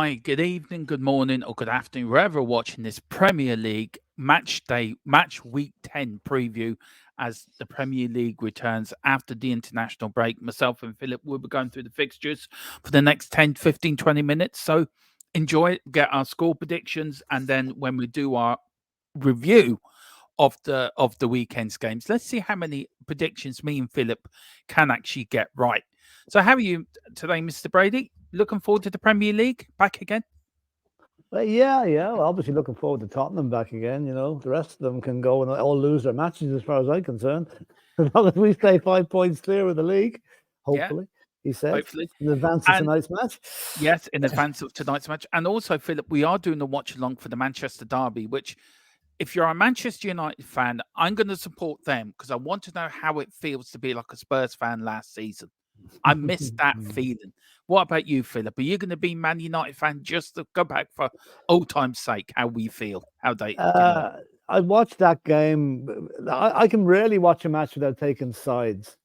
Hi, good evening, good morning, or good afternoon, wherever you're watching this Premier League match week 10 preview as the Premier League returns after the international break. Myself and Philip will be going through the fixtures for the next 10, 15, 20 minutes. So enjoy it, get our score predictions, and then when we do our review of the weekend's games, let's see how many predictions me and Philip can actually get right. So how are you today, Mr. Brady? Looking forward to the Premier League back again? Yeah. Well, obviously, looking forward to Tottenham back again. The rest of them can go and all lose their matches, as far as I'm concerned. As long as we stay 5 points clear of the league, Yeah, hopefully, he said, hopefully. in advance of And tonight's match. yes, in advance of tonight's match. And also, Philip, we are doing a watch along for the Manchester Derby, which if you're a Manchester United fan, I'm going to support them because I want to know how it feels to be like a Spurs fan last season. I miss that feeling. What about you, Philip? Are you going to be Man United fan just to go back for old time's sake? How we feel, how they, uh, I watched that game. I can rarely watch a match without taking sides,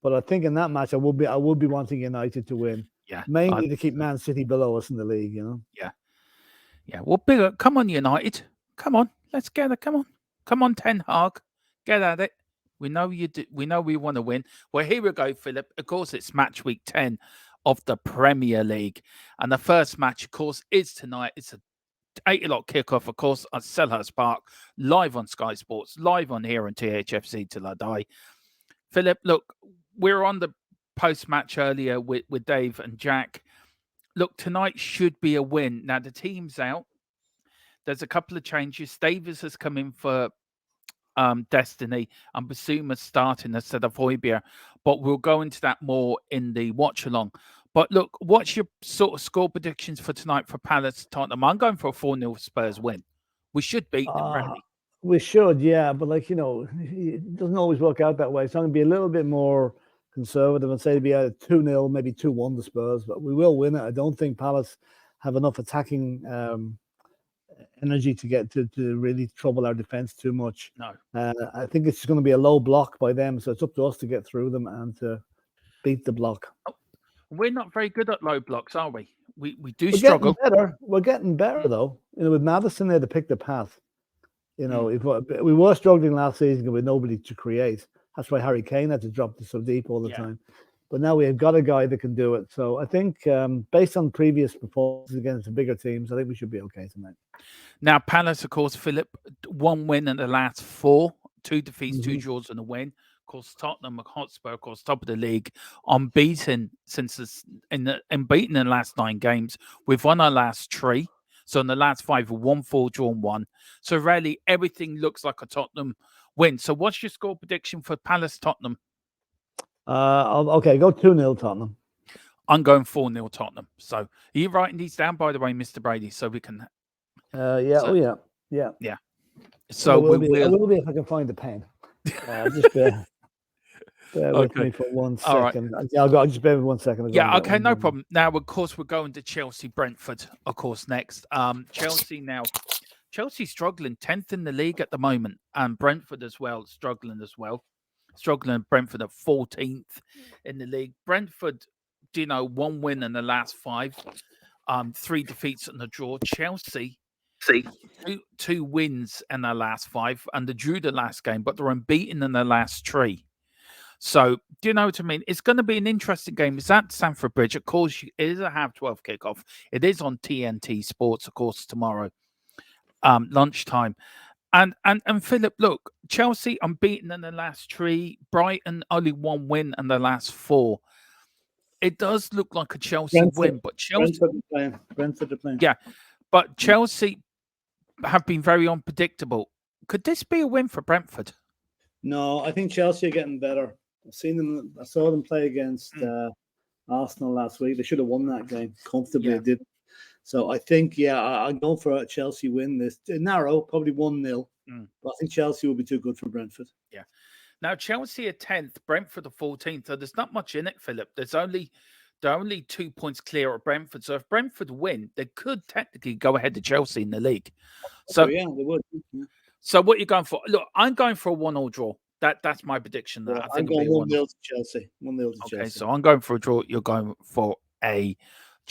but I think in that match, I would be wanting United to win, yeah, mainly to keep Man City below us in the league. yeah, yeah. Well, bigger. Come on, United. Come on, let's get it. Come on, Ten Hag, get at it. We know you do. We know we want to win. Well, here we go, Philip. Of course, it's match week 10 of the Premier League, and the first match, of course, is tonight. It's a 8 o'clock kickoff, of course, at Selhurst Park, live on Sky Sports, live on here on THFC till I die. Philip, look, we're on the post match earlier with Dave and Jack. Look, tonight should be a win. Now, the team's out. There's a couple of changes. Davis has come in for Destiny and Basuma's starting instead of Hoybier, but we'll go into that more in the watch along. But look, what's your sort of score predictions for tonight for Palace Tottenham? I'm going for a 4-0 Spurs win. We should beat them, Uh, really. we should, yeah, but it doesn't always work out that way. So I'm going to be a little bit more conservative and say to be a 2-0, maybe 2-1 to Spurs, but we will win it. I don't think Palace have enough attacking energy to get to really trouble our defense too much. No. I think it's going to be a low block by them, so it's up to us to get through them and to beat the block. Oh, we're not very good at low blocks, are we? We do We're getting struggle. better. We're getting better, though. With Madison there to pick the path. If we were struggling last season with nobody to create. That's why Harry Kane had to drop so deep all the time. But now we've got a guy that can do it. So I think based on previous performances against the bigger teams, I think we should be okay tonight. Now, Palace, of course, Philip, 1 win in the last 4, 2 defeats, 2 draws and a win. Of course, Tottenham Hotspur, of course, top of the league, unbeaten unbeaten in the last 9 games. We've won our last 3. So in the last 5, we won 4, drawn 1. So really, everything looks like a Tottenham win. So what's your score prediction for Palace Tottenham? Okay, go 2-0 Tottenham. I'm going 4-0 Tottenham. So are you writing these down, by the way, Mr. Brady, so we can... Yeah. So I will be if I can find the pen. Just bear with me for 1 second. Right. I'll just bear with 1 second. Okay, no problem. Now, of course, we're going to Chelsea, Brentford, of course, next. Chelsea struggling 10th in the league at the moment, and Brentford as well, struggling. Brentford at 14th in the league. Brentford, 1 win in the last 5, 3 defeats and a draw. Chelsea, 2 wins in their last 5, and they drew the last game, but they're unbeaten in their last 3. So, do you know what I mean? It's going to be an interesting game. It's at Stamford Bridge. Of course, it is a 12:30 kickoff. It is on TNT Sports, of course, tomorrow, lunchtime. And Philip, look, Chelsea unbeaten in the last 3. Brighton only 1 win in the last 4. It does look like a Chelsea win, but Brentford are playing. Yeah, but Chelsea have been very unpredictable. Could this be a win for Brentford? No, I think Chelsea are getting better. I saw them play against Arsenal last week. They should have won that game comfortably. They didn't. So I think, I'm going for a Chelsea win. This narrow, probably 1-0. But I think Chelsea will be too good for Brentford. Yeah. Now Chelsea are 10th, Brentford are 14th. So there's not much in it, Philip. They're only 2 points clear of Brentford. So if Brentford win, they could technically go ahead to Chelsea in the league. So they would. Yeah. So what are you going for? Look, I'm going for a 1-1 draw. That's my prediction. I think I'm going 1-0 to Chelsea. 1-0 to Chelsea. Okay, so I'm going for a draw. You're going for a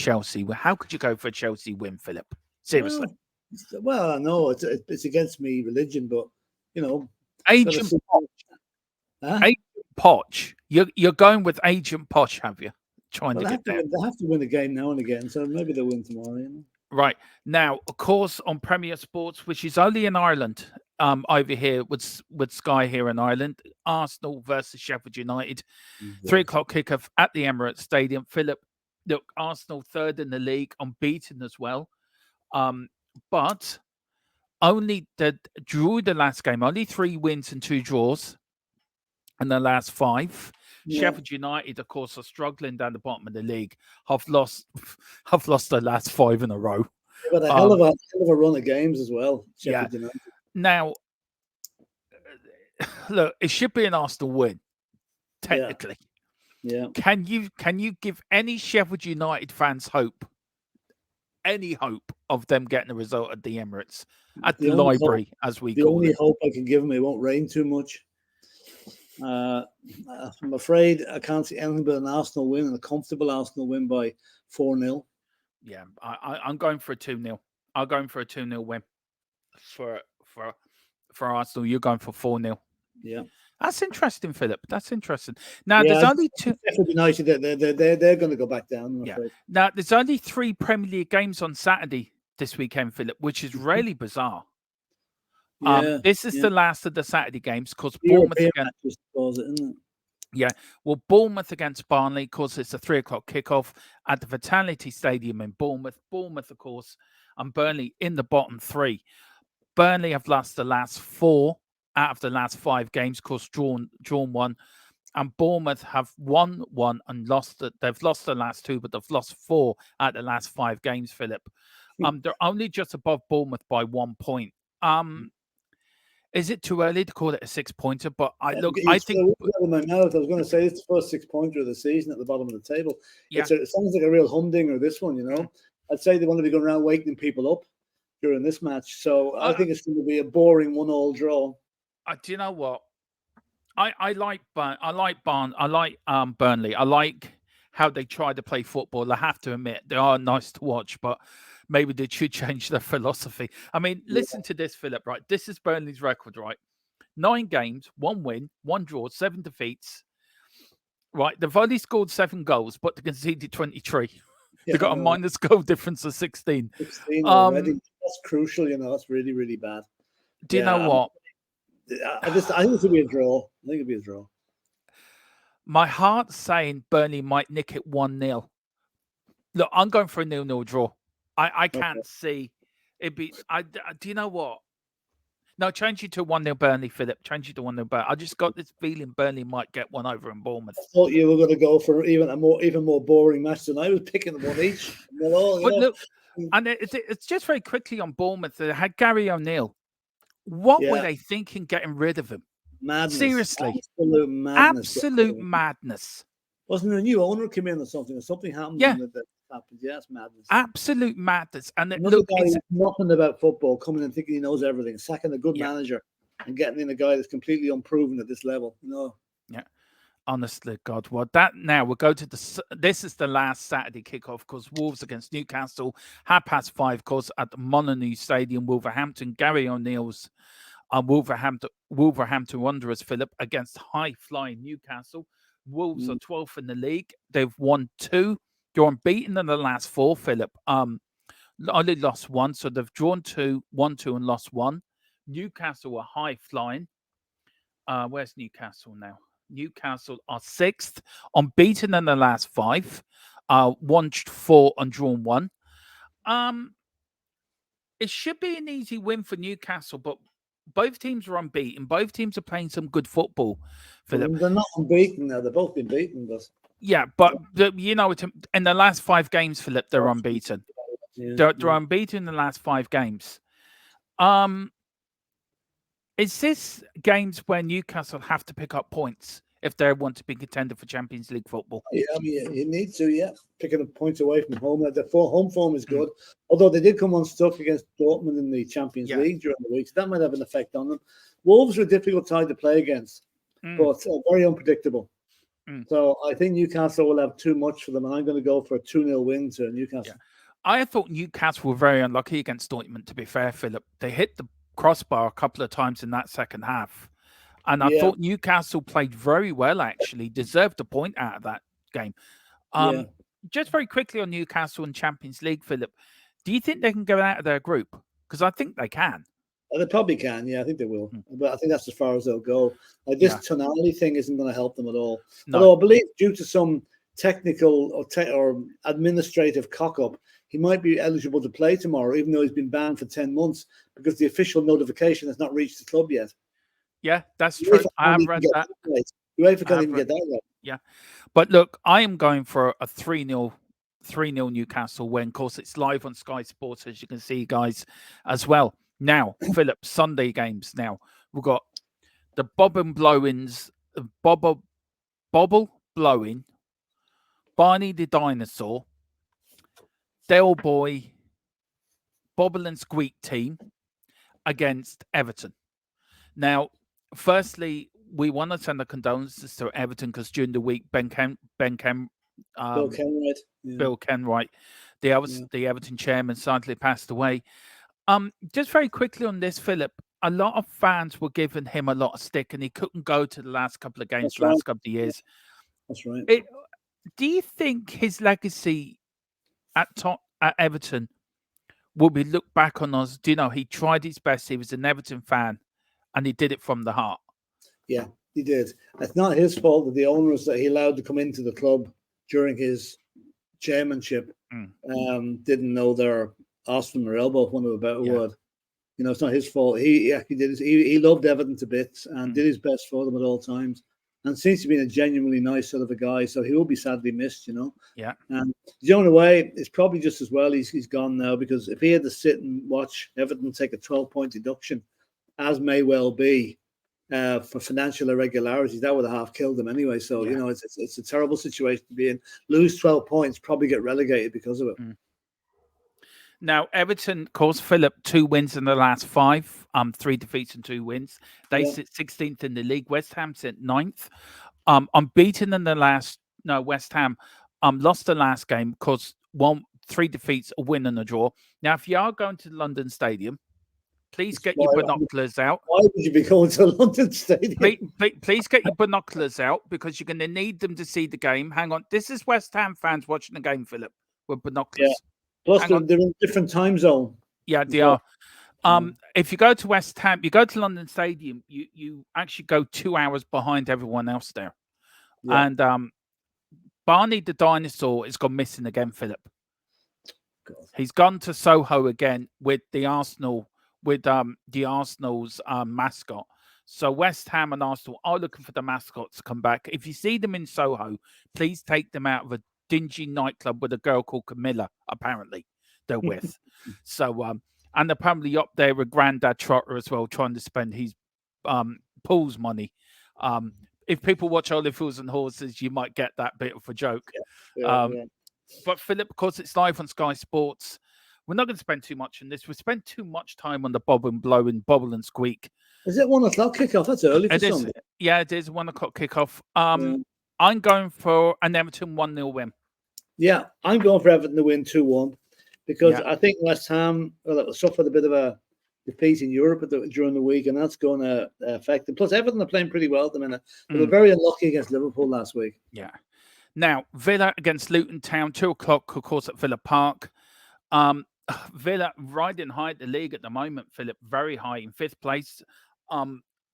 Chelsea. How could you go for a Chelsea win, Philip? Seriously. Well, I know it's against me religion, but you know, Agent Poch. You're going with Agent Poch, have you? Trying to get there. They have to win a game now and again, so maybe they'll win tomorrow. You know? Right. Now, of course, on Premier Sports, which is only in Ireland, over here with Sky here in Ireland, Arsenal versus Sheffield United, 3:00 kickoff at the Emirates Stadium. Philip, look, Arsenal third in the league, unbeaten as well, but only drew the last game, only 3 wins and 2 draws in the last 5. Yeah. Sheffield United, of course, are struggling down the bottom of the league. Have lost their last 5 in a row. But a hell of a run of games as well. Sheffield United. Now, look, it should be an Arsenal win, technically. Yeah. Can you give any Sheffield United fans hope? Any hope of them getting a result at the Emirates, at the library, as we call it? The only hope I can give them, it won't rain too much. I'm afraid I can't see anything but an Arsenal win, and a comfortable Arsenal win by 4-0. Yeah, I'm going for a 2-0. I'm going for a 2-0 win for Arsenal. You're going for 4-0. Yeah, that's interesting, Philip. That's interesting. Now there's only 2. United, they're going to go back down. I'm afraid. Now there's only 3 Premier League games on Saturday this weekend, Philip, which is really bizarre. This is the last of the Saturday games because Bournemouth against. Bournemouth against Burnley, of course, it's a 3:00 kickoff at the Vitality Stadium in Bournemouth. Bournemouth, of course, and Burnley in the bottom 3. Burnley have lost the last 4 out of the last 5 games, of course, drawn 1. And Bournemouth have won 1 and lost. They've lost the last 2, but they've lost 4 out of the last 5 games, Philip. They're only just above Bournemouth by 1 point. Is it too early to call it a 6-pointer? But I think my mouth. I was going to say it's the first 6-pointer of the season at the bottom of the table. Yeah. It sounds like a real humdinger, this one, you know. I'd say they want to be going around waking people up during this match. So I think it's going to be a boring 1-1 draw. Do you know what? I like Burnley. I like how they try to play football. I have to admit, they are nice to watch, but maybe they should change their philosophy. I mean, listen to this, Philip, right? This is Burnley's record, right? 9 games, 1 win, 1 draw, 7 defeats. Right? They've only scored 7 goals, but they conceded 23. They've got a minus goal difference of 16. 16 already. That's crucial, you know. That's really, really bad. Do you know what? I think it could be a draw. I think it'd be a draw. My heart's saying Burnley might nick it 1-0. Look, I'm going for a 0-0 draw. I can't see it be. Do you know what? No, change it to 1-0 Burnley, Philip. Change it to 1-0 Burnley. I just got this feeling Burnley might get one over in Bournemouth. I thought you were going to go for even more boring match than I was picking one each. Look, and it's just very quickly on Bournemouth. They had Gary O'Neill. What were they thinking getting rid of him? Madness. Seriously. Absolute madness. Wasn't there a new owner come in or something? Or something happened that happened. Yeah, it's madness. Absolute madness. And another guy who's nothing about football coming and thinking he knows everything, sacking a good manager and getting in a guy that's completely unproven at this level. No. Yeah. Honestly, God, we'll go to this is the last Saturday kickoff because Wolves against Newcastle, 5:30, of course, at the Molineux Stadium, Wolverhampton. Gary O'Neill's Wolverhampton Wanderers, Philip, against high-flying Newcastle. Wolves are 12th in the league. They've won 2. They're unbeaten in the last 4, Philip. Only lost 1, so they've drawn 2, won 2, and lost 1. Newcastle are high-flying. Where's Newcastle now? Newcastle are 6th, unbeaten in the last 5, won 4 and drawn 1. It should be an easy win for Newcastle, but both teams are unbeaten. Both teams are playing some good football. Philip. They're not unbeaten now. They've both been beaten, but you know, in the last 5 games, Philip, they're unbeaten. They're unbeaten in the last 5 games. Is this games where Newcastle have to pick up points if they want to be contender for Champions League football? Yeah, I mean, you need to, picking up points away from home. The home form is good, although they did come unstuck against Dortmund in the Champions League during the week, so that might have an effect on them. Wolves are a difficult side to play against, but very unpredictable. So I think Newcastle will have too much for them, and I'm going to go for a 2-0 win to Newcastle. I thought Newcastle were very unlucky against Dortmund, to be fair, Philip. They hit the crossbar a couple of times in that second half. And I thought Newcastle played very well, actually, deserved a point out of that game. Just very quickly on Newcastle and Champions League, Philip, do you think they can go out of their group? Because I think they can. They probably can, I think they will. But I think that's as far as they'll go. Like this Tonali thing isn't going to help them at all. No. Although I believe due to some technical or administrative cock-up, he might be eligible to play tomorrow, even though he's been banned for 10 months because the official notification has not reached the club yet. Yeah, that's true. I have read that. UEFA can't even get that right. Yeah. But look, I am going for a 3-0 Newcastle win. Of course, it's live on Sky Sports, as you can see, guys, as well. Now, Philip, Sunday games now. We've got the Bobble Blowing, Barney the Dinosaur, Del Boy, Bobble and Squeak team against Everton. Now, firstly, we want to send the condolences to Everton because during the week, Bill Kenwright, the Everton chairman, sadly passed away. Just very quickly on this, Philip, a lot of fans were giving him a lot of stick and he couldn't go to the last couple of games, last couple of years. That's right. Do you think his legacy at Everton will be looked back on as, do you know, he tried his best, he was an Everton fan and he did it from the heart? Yeah, he did. It's not his fault that the owners that he allowed to come into the club during his chairmanship didn't know their Austin or elbow, one of a better word. You know, it's not his fault. He did. He loved Everton to bits and did his best for them at all times, and seems to be a genuinely nice sort of a guy. So he will be sadly missed. You know. Yeah. And in a way, it's probably just as well he's gone now, because if he had to sit and watch Everton take a 12-point deduction, as may well be, for financial irregularities, that would have half killed him anyway. So you know, it's a terrible situation to be in. Lose 12 points, probably get relegated because of it. Now, Everton, of course, Philip, 2 wins in the last 5, 3 defeats and 2 wins. They sit 16th in the league. West Ham sit 9th. Unbeaten in the last. No, West Ham lost the last game because 3 defeats, a win and a draw. Now, if you are going to the London Stadium, please get your binoculars out. Why would you be going to London Stadium? Please get your binoculars out because you're going to need them to see the game. Hang on. This is West Ham fans watching the game, Philip, with binoculars. Yeah. Plus, they're in a different time zone. Yeah, they are. If you go to West Ham, you go to London Stadium, you actually go 2 hours behind everyone else there. Yeah. And Barney the Dinosaur has gone missing again, Philip. God. He's gone to Soho again with the Arsenal's mascot. So West Ham and Arsenal are looking for the mascot to come back. If you see them in Soho, please take them out of a dingy nightclub with a girl called Camilla, apparently they're with. So and apparently up there with Grandad Trotter as well, trying to spend his pool's money. If people watch Only Fools and Horses, you might get that bit of a joke. But Philip, of course, it's live on Sky Sports. We're not going to spend too much on this. We spent too much time on the Bob and Blow and Bobble and Squeak. Is it 1 o'clock kickoff? That's early for Sunday. Yeah, it is 1 o'clock kickoff. I'm going for an Everton 1-0 win. Yeah, I'm going for Everton to win 2-1 because I think West Ham suffered a bit of a defeat in Europe during the week, and that's going to affect them. Plus, Everton are playing pretty well at the minute. They were very unlucky against Liverpool last week. Yeah. Now, Villa against Luton Town, 2 o'clock, of course, at Villa Park. Villa riding high at the league at the moment, Philip, very high in 5th place.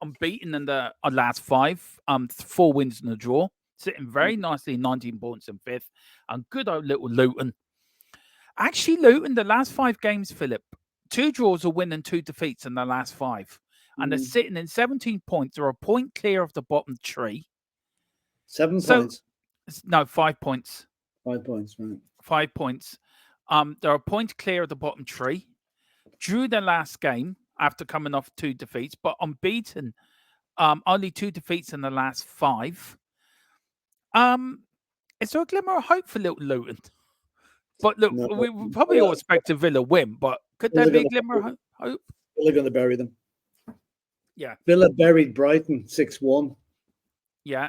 Unbeaten in the last 5, 4 wins and a draw. Sitting very nicely, 19 points in 5th. And good old little Luton. Actually, Luton, the last 5 games, Philip, 2 draws, a win and 2 defeats in the last 5. And they're sitting in 17 points. They're a point clear of the bottom 3. 7 points? No, 5 points. 5 points, right. 5 points. They're a point clear of the bottom 3. Drew their last game after coming off 2 defeats, but unbeaten. Only 2 defeats in the last 5. Is there a glimmer of hope for little Luton? But look, we probably all expect a Villa win, but could there be a glimmer of hope? Villa going to bury them. Yeah. Villa buried Brighton 6-1. Yeah.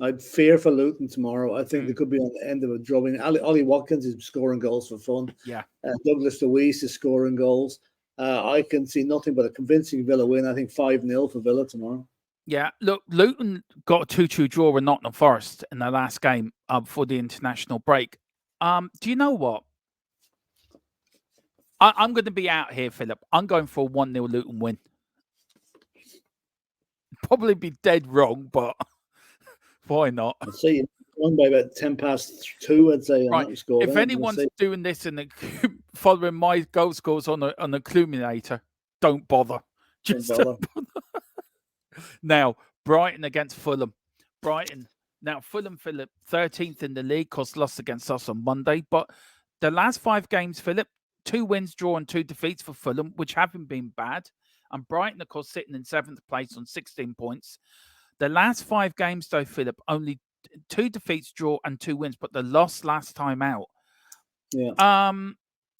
I'd fear for Luton tomorrow. I think they Mm, could be on the end of a drubbing. Ollie Watkins is scoring goals for fun. yeah. Douglas Luiz is scoring goals. I can see nothing but a convincing Villa win. I think 5-0 for Villa tomorrow. Yeah, look, Luton got a 2-2 draw with Nottingham Forest in their last game before the international break. Do you know what? I'm going to be out here, Philip. I'm going for a 1-0 Luton win. Probably be dead wrong, but why not? I'd say you won by about 2, I'd say, on Right. that score. If anyone's doing this and following my goal scores on an accumulator, don't bother. Don't Just bother. now, Brighton against Fulham. Brighton. Now, Fulham, Philip, 13th in the league, because lost against us on Monday. But the last 5 games, Philip, 2 wins, draw, and 2 defeats for Fulham, which haven't been bad. And Brighton, of course, sitting in 7th place on 16 points. The last 5 games, though, Philip, only 2 defeats, draw, and 2 wins, but the loss last time out. Yeah.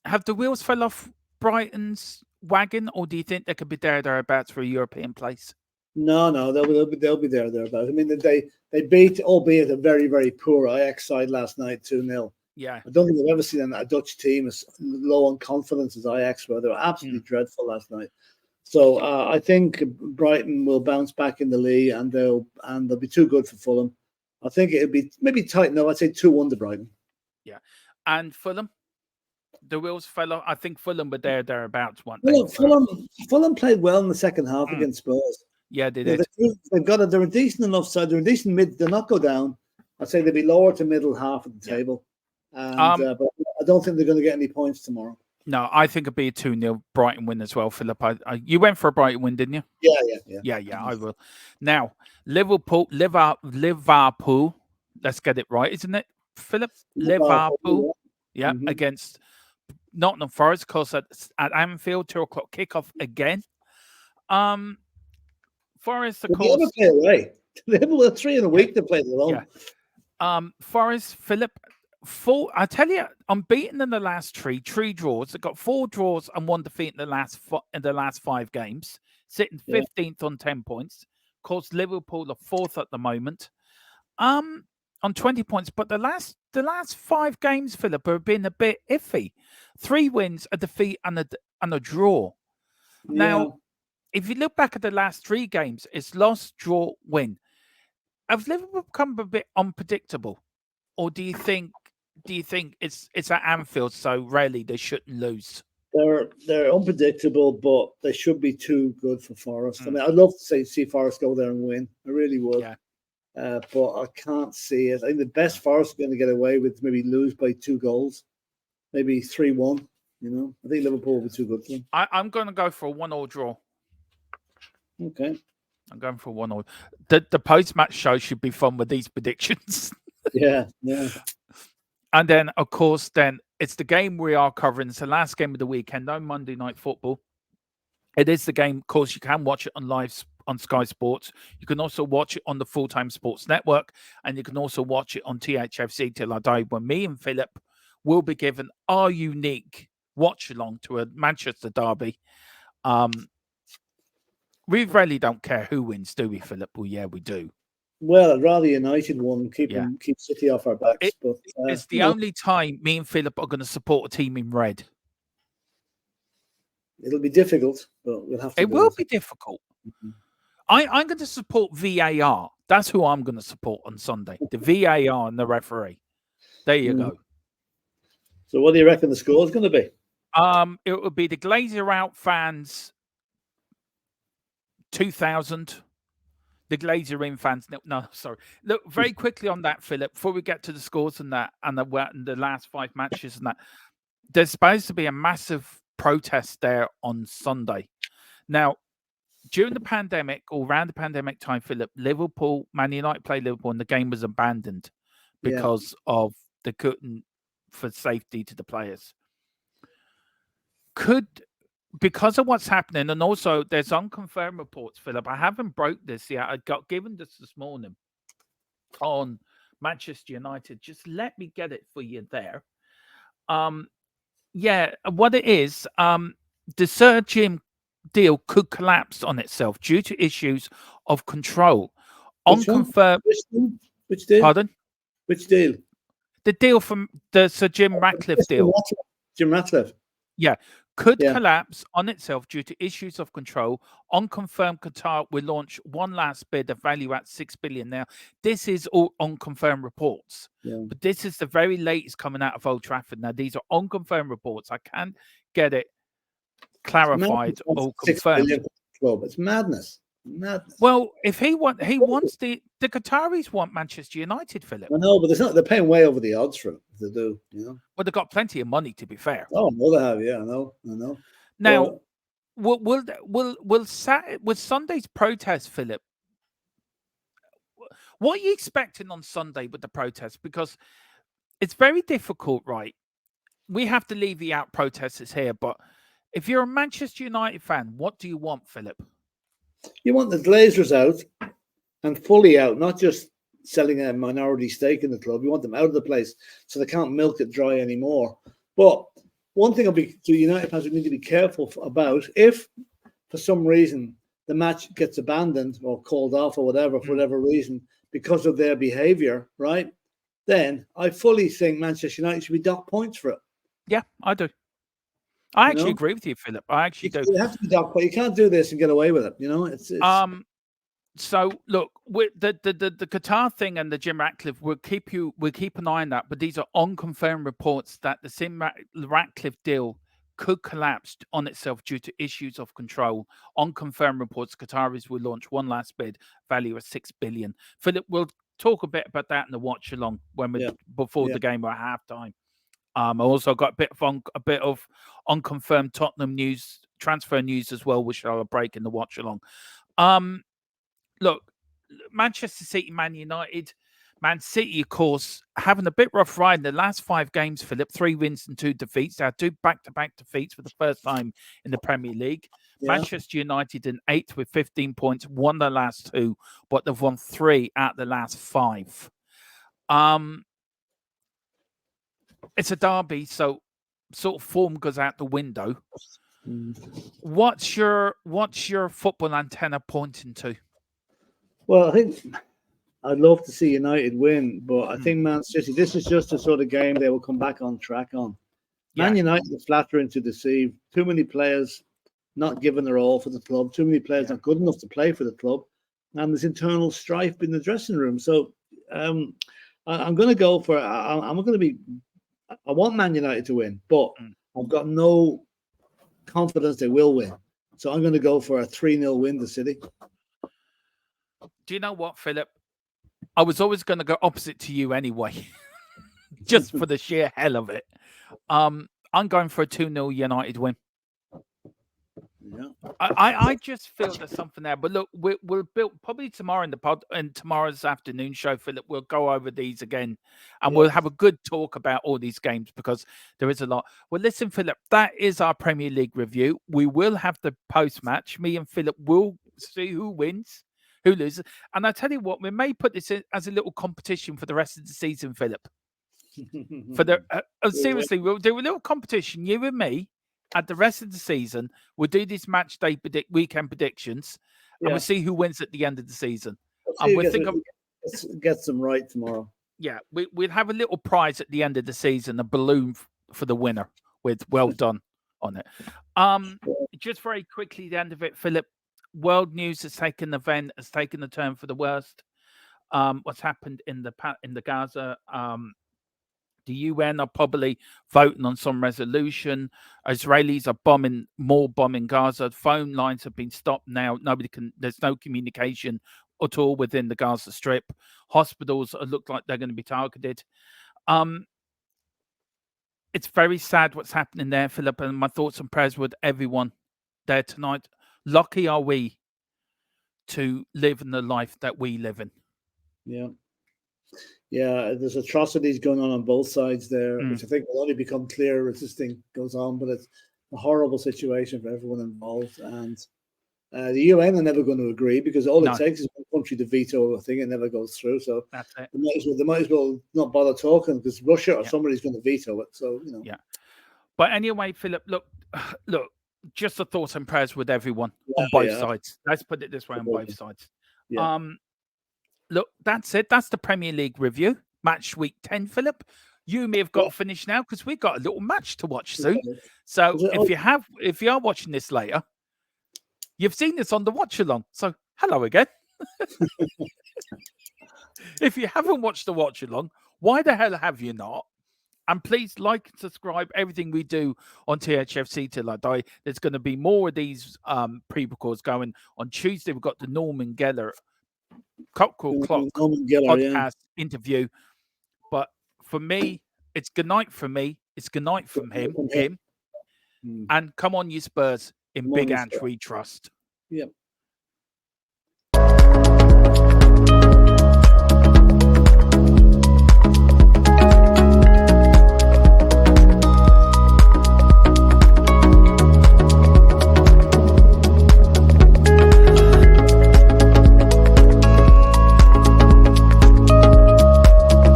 Have the wheels fell off Brighton's wagon, or do you think they could be thereabouts for a European place? No, they'll be thereabouts. I mean, they beat, albeit a very, very poor Ajax side last night, 2-0. Yeah. I don't think I've ever seen a Dutch team as low on confidence as Ajax were. They were absolutely dreadful last night. So I think Brighton will bounce back in the league, and they'll be too good for Fulham. I think it'll be maybe tight. No, I'd say 2-1 to Brighton. Yeah, and Fulham, the wheels fell off. I think Fulham were thereabouts, weren't they? Well, Fulham played well in the second half against Spurs. Yeah, they did. They're a decent enough side. They're a decent mid. They'll not go down. I'd say they'll be lower to middle half of the table. And but I don't think they're going to get any points tomorrow. No, I think it'll be a 2-0 Brighton win as well, Philip. You went for a Brighton win, didn't you? Yeah, I will. Now, Liverpool. Let's get it right, isn't it, Philip? Liverpool. Yeah, against Nottingham Forest, of course, at Anfield, 2:00 kickoff again. Forest, of course. They never play away. Liverpool are 3 in a week to play alone. Yeah. Forest, Philip. I tell you, unbeaten in the last three draws. They've got 4 draws and 1 defeat in the last 5 games, sitting 15th on 10 points. Of course, Liverpool are 4th at the moment, on 20 points. But the last 5 games, Philip, have been a bit iffy. 3 wins, a defeat, and a draw. Yeah. Now, if you look back at the last 3 games, it's loss, draw, win. Have Liverpool become a bit unpredictable, or do you think it's at Anfield, so rarely they shouldn't lose? They're unpredictable, but they should be too good for Forest. I mean, I'd love to see Forest go there and win. I really would. Yeah. But I can't see it. I think the best Forest are going to get away with maybe lose by 2 goals, maybe 3-1. I think Liverpool will be too good for them. I'm going to go for a 1-1 draw. Okay. I'm going for 1-1. The post-match show should be fun with these predictions. Yeah. And then, of course, it's the game we are covering. It's the last game of the weekend, no Monday Night Football. It is the game, of course, you can watch it on Sky Sports. You can also watch it on the Full-Time Sports Network, and you can also watch it on THFC Till I Die, when me and Philip will be given our unique watch-along to a Manchester derby. We really don't care who wins, do we, Philip? Well, yeah, we do. Well, I'd rather United won, keep City off our backs. It's the only time me and Philip are going to support a team in red. It'll be difficult, but we'll have to. It will be difficult. I'm going to support VAR. That's who I'm going to support on Sunday. The VAR and the referee. There you go. So what do you reckon the score is going to be? It will be the Glazer out fans 2,000. The Glazer in fans. No, sorry. Look, very quickly on that, Philip, before we get to the scores and that, and the last 5 matches and that, there's supposed to be a massive protest there on Sunday. Now, during the pandemic, or around the pandemic time, Philip, Man United played Liverpool, and the game was abandoned because of they couldn't, for safety to the players. Because of what's happening, and also there's unconfirmed reports, Philip. I haven't broke this yet. I got given this morning on Manchester United. Just let me get it for you there. What it is, the Sir Jim deal could collapse on itself due to issues of control. Unconfirmed. Which deal? Pardon? Which deal? The deal from the Sir Jim Ratcliffe deal. Jim Ratcliffe. Yeah. Could Yeah. collapse on itself due to issues of control. Unconfirmed, Qatar will launch one last bid of value at 6 billion. Now, this is all unconfirmed reports, Yeah. but this is the very latest coming out of Old Trafford. Now, these are unconfirmed reports. I can't get it clarified or confirmed. Club. It's madness. Madness. Well, if he wants the Qataris want Manchester United, Philip. I know, but they're paying way over the odds for it. They do, you know. Well, they've got plenty of money, to be fair. Oh, well, they have, yeah, I know. Now, will Sunday's protest, Philip? What are you expecting on Sunday with the protest? Because it's very difficult, right? We have to leave the out protesters here, but if you're a Manchester United fan, what do you want, Philip? You want the Glazers out and fully out, not just selling a minority stake in the club. You want them out of the place so they can't milk it dry anymore. But one thing United fans need to be careful about, if for some reason the match gets abandoned or called off or whatever, for whatever reason, because of their behaviour, right? Then I fully think Manchester United should be docked points for it. Yeah, I do. I actually agree with you, Philip. I actually do. You have to be docked, but you can't do this and get away with it. You know, it's So look, with the Qatar thing and the Jim Ratcliffe, we'll keep an eye on that. But these are unconfirmed reports that the Jim Ratcliffe deal could collapse on itself due to issues of control. Unconfirmed reports, Qataris will launch one last bid, value of 6 billion. Philip, we'll talk a bit about that in the watch along when we before the game or at halftime. I also got a bit of unconfirmed Tottenham news, transfer news as well, which I'll break in the watch along. Look, Manchester City, Man United, Man City, of course, having a bit rough ride in the last 5 games, Philip. 3 wins and 2 defeats. They had 2 back-to-back defeats for the first time in the Premier League. Yeah. Manchester United in 8th with 15 points, won the last 2, but they've won 3 out the last 5. It's a derby, so sort of form goes out the window. What's your football antenna pointing to? Well, I think I'd love to see United win, but I think Man City, this is just the sort of game they will come back on track on. Man United is flattering to deceive. Too many players not giving their all for the club. Too many players not good enough to play for the club. And there's internal strife in the dressing room. So I'm going to go for, I want Man United to win, but I've got no confidence they will win. So I'm going to go for a 3-0 win to City. Do you know what, Philip? I was always going to go opposite to you anyway, just for the sheer hell of it. I'm going for a 2-0 United win. Yeah. I just feel there's something there. But look, we'll build probably tomorrow in the pod and tomorrow's afternoon show, Philip. We'll go over these again and we'll have a good talk about all these games because there is a lot. Well, listen, Philip, that is our Premier League review. We will have the post-match. Me and Philip will see who wins, who loses. And I tell you what, we may put this in as a little competition for the rest of the season, Philip. For the seriously, we'll do a little competition, you and me. At the rest of the season, we'll do these match day weekend predictions, and we'll see who wins at the end of the season. And we'll get some right tomorrow. Yeah, we'll have a little prize at the end of the season, a balloon for the winner with "well done" on it. Just very quickly, the end of it, Philip. World news has taken a turn for the worst. What's happened in the Gaza? The UN are probably voting on some resolution. Israelis are bombing Gaza. Phone lines have been stopped now. There's no communication at all within the Gaza Strip. Hospitals look like they're going to be targeted. It's very sad what's happening there, Philip, and my thoughts and prayers with everyone there tonight. Lucky are we to live in the life that we live in. Yeah. Yeah, there's atrocities going on both sides there, which I think will only become clearer as this thing goes on. But it's a horrible situation for everyone involved. And the UN are never going to agree because all it takes is one country to veto a thing. It never goes through. So that's it. They might as well not bother talking because Russia or somebody's going to veto it. So, you know. Yeah. But anyway, Philip, look, just the thoughts and prayers with everyone on both sides. Let's put it this way, on both sides. Yeah. look, that's it. That's the Premier League review. Match week 10, Philip. You may have got Yeah. to finish now because we've got a little match to watch soon. Okay. So Is it- if you are watching this later, you've seen this on the watch along. So hello again. If you haven't watched the watch along, why the hell have you not? And please like and subscribe everything we do on THFC Till I Die. There's going to be more of these pre-records going on Tuesday. We've got the Norman Geller Cockcrow Clock Norman Geller, yeah. podcast interview. But for me, it's good night from me. It's good night from him. From him. And come on, you Spurs, in Come on, Big you Ant Spurs. we trust. Yep.